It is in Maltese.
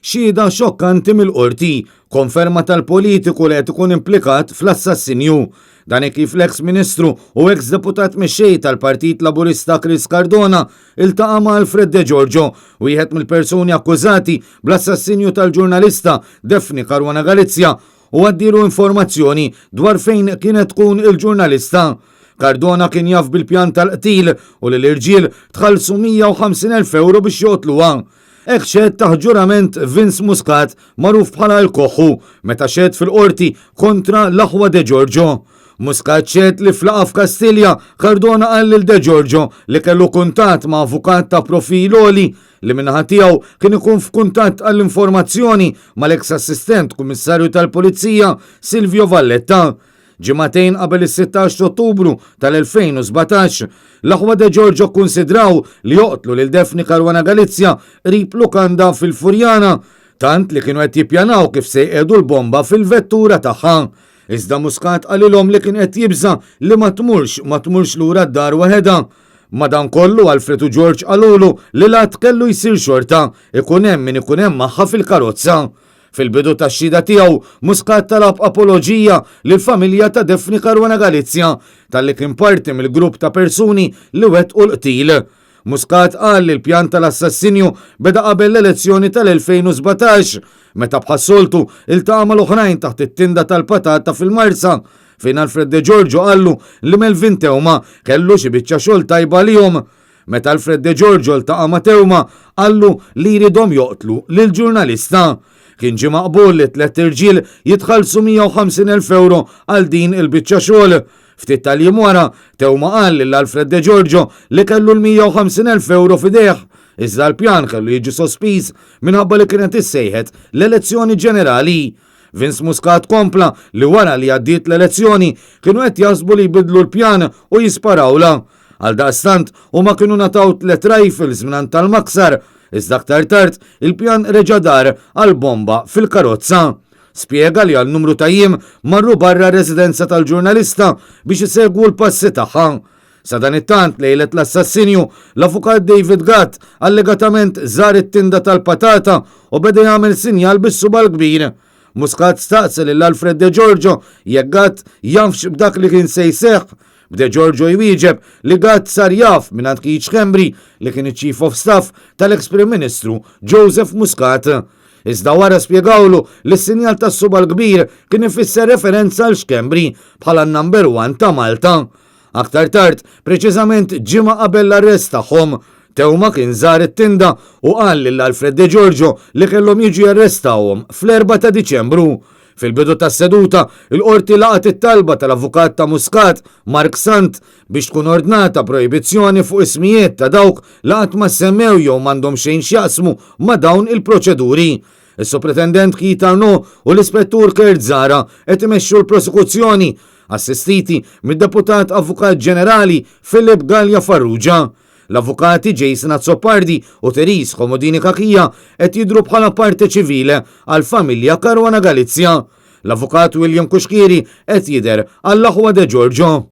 Xhieda xokkanti mill-qorti, konferma tal-politiku li qed ikun implikat fl-assassinju. Dan kif l-eks ministru u eks deputat mexxej tal-Partit Laburista Chris Cardona iltaqa' ma' Alfred De Giorgio, wieħed mill-persuni akkużati bl-assassinju tal-ġurnalista Daphne Caruana Galizia, u għaddilu informazzjoni dwar fejn kienet tkun il-ġurnalista. Cardona kien jaf bil-pjan tal-qtil u l-irġiel tħallsu 150,000 euro biex joqtluha. Hekk xed taħt ġurament Vince Muscat magħruf bħala l-Koħħu meta xed fil-qorti kontra l-aħwa De Giorgio. Muscat xed li flaqa f'Kastilja Cardona qal lil De Giorgio li kellu kuntatt ma' avukat ta' profil oli li minnaħa tiegħu kien ikun f'kuntatt għall-informazzjoni mal-eks assistent kummissarju tal-Pulizija Silvio Valletta. Ġimagħtejn qabel is-16 Ottubru tal-2017, l-aħwa De Giorgio kkunsidraw li joqtlu lil Daphne Caruana Galizia qrib lukanda fil-Furjana, tant li kienu qed jippjanaw kif se jqedu l-bomba fil-vettura tagħha. Iżda Muscat qalilhom li kien qed jibża li ma tmurx lura d-dar waħedha. Madankollu Alfred u George qalulu li lat kellu jsir xorta, ikun hemm min ikun hemm magħha fil-karozza. Fil-bidu tax-xhieda tiegħu Muscat talab apoloġija lill-familja ta' Daphne Caruana Galizia talli kien parti mill-grupp ta' persuni li wettqu l-qtil. Muscat qal li l-pjan tal-assassinju beda qabel l-elezzjoni tal-2017 meta bħassoltu iltaqa' mal-oħrajn taħt it-tinda tal-patata fil-Marsa fejn Alfred De Giorgio qallu li Melvin Teuma kellu xi biċċa xogħol tajba lihom. Meta Alfred De Giorgio iltaqa' ma' Teuma qallu li jridhom joqtlu lill-ġurnalista. Kien ġie maqbul li 3 irġiel jitħallsu 150,000 euro għal din il-biċċa xogħol. Ftit tal-jiem wara Teuma qal lil Alfred De Giorgio li kellu l-150,000 euro f'idejh, iżda l-pjan kellu jiġi sospiż minħabba li kienet issejħet l-elezzjoni ġenerali. Vince Muscat kompla li wara li għaddiet l-elezzjoni kienu qed jaħsbu li jbidlu l-pjan u jisparawla. Għaldaqstant huma kienu nataw 3 rifles mingħand tal-maksar, iżda aktar tard il-pjan reġa' dar għal bomba fil-karozza. Spjega li għal numru ta' jiem marru barra residenza tal-ġurnalista biex isegwu l-passi tagħha. Sa dan it-tant lejlet l-assassinju, l-avukat David Gatt allegatament żar it-tinda tal-patata u beda jagħmel sinjal bis-subal kbir. Muscat staqsi lil Alfred De Giorgio jekk Gatt jafx b'dak li kien se jseħħ. De Giorgio jwieġeb li Gatt sar jaf mingħand Keith Schembri li kien iċ-Chief of Staff tal-eks-Prim Ministru Joseph Muscat. Iżda wara spjegawlu li s-sinjal tas-subal kbir kien ifisser referenza għal Schembri bħala n-number 1 ta' Malta. Aktar tard, preċiżament ġimgħa qabel l-arrest tagħhom, Teuma kien żar it-tinda u qal lil Alfred De Giorgio li kellhom jiġu jarrestawhom fl-4 ta' Diċembru. Fil-bidu tas-seduta, il-qorti laqat it-talba tal-avukat ta' Muscat, Mark Sant, biex tkun ordnata projbizzjoni fuq ismijiet ta' dawk laqat ma semmew jew m'għandhom xejn x'jaqsmu ma' dawn il-proċeduri. Is-Supretendent Keith Arnaud u l-Ispettur Kurt Zara qed imexxu l-prosekuzzjoni, assistiti mid-Deputat Avukat Ġenerali Philip Gallia Farrugia. L-avukati Jason Azzopardi u Therese Komodini Kakija qed jidhru bħala parti ċivile għal familja Caruana Galizia. L-avukat William Kuxkiri qed jidher għall-aħwa De Giorgio.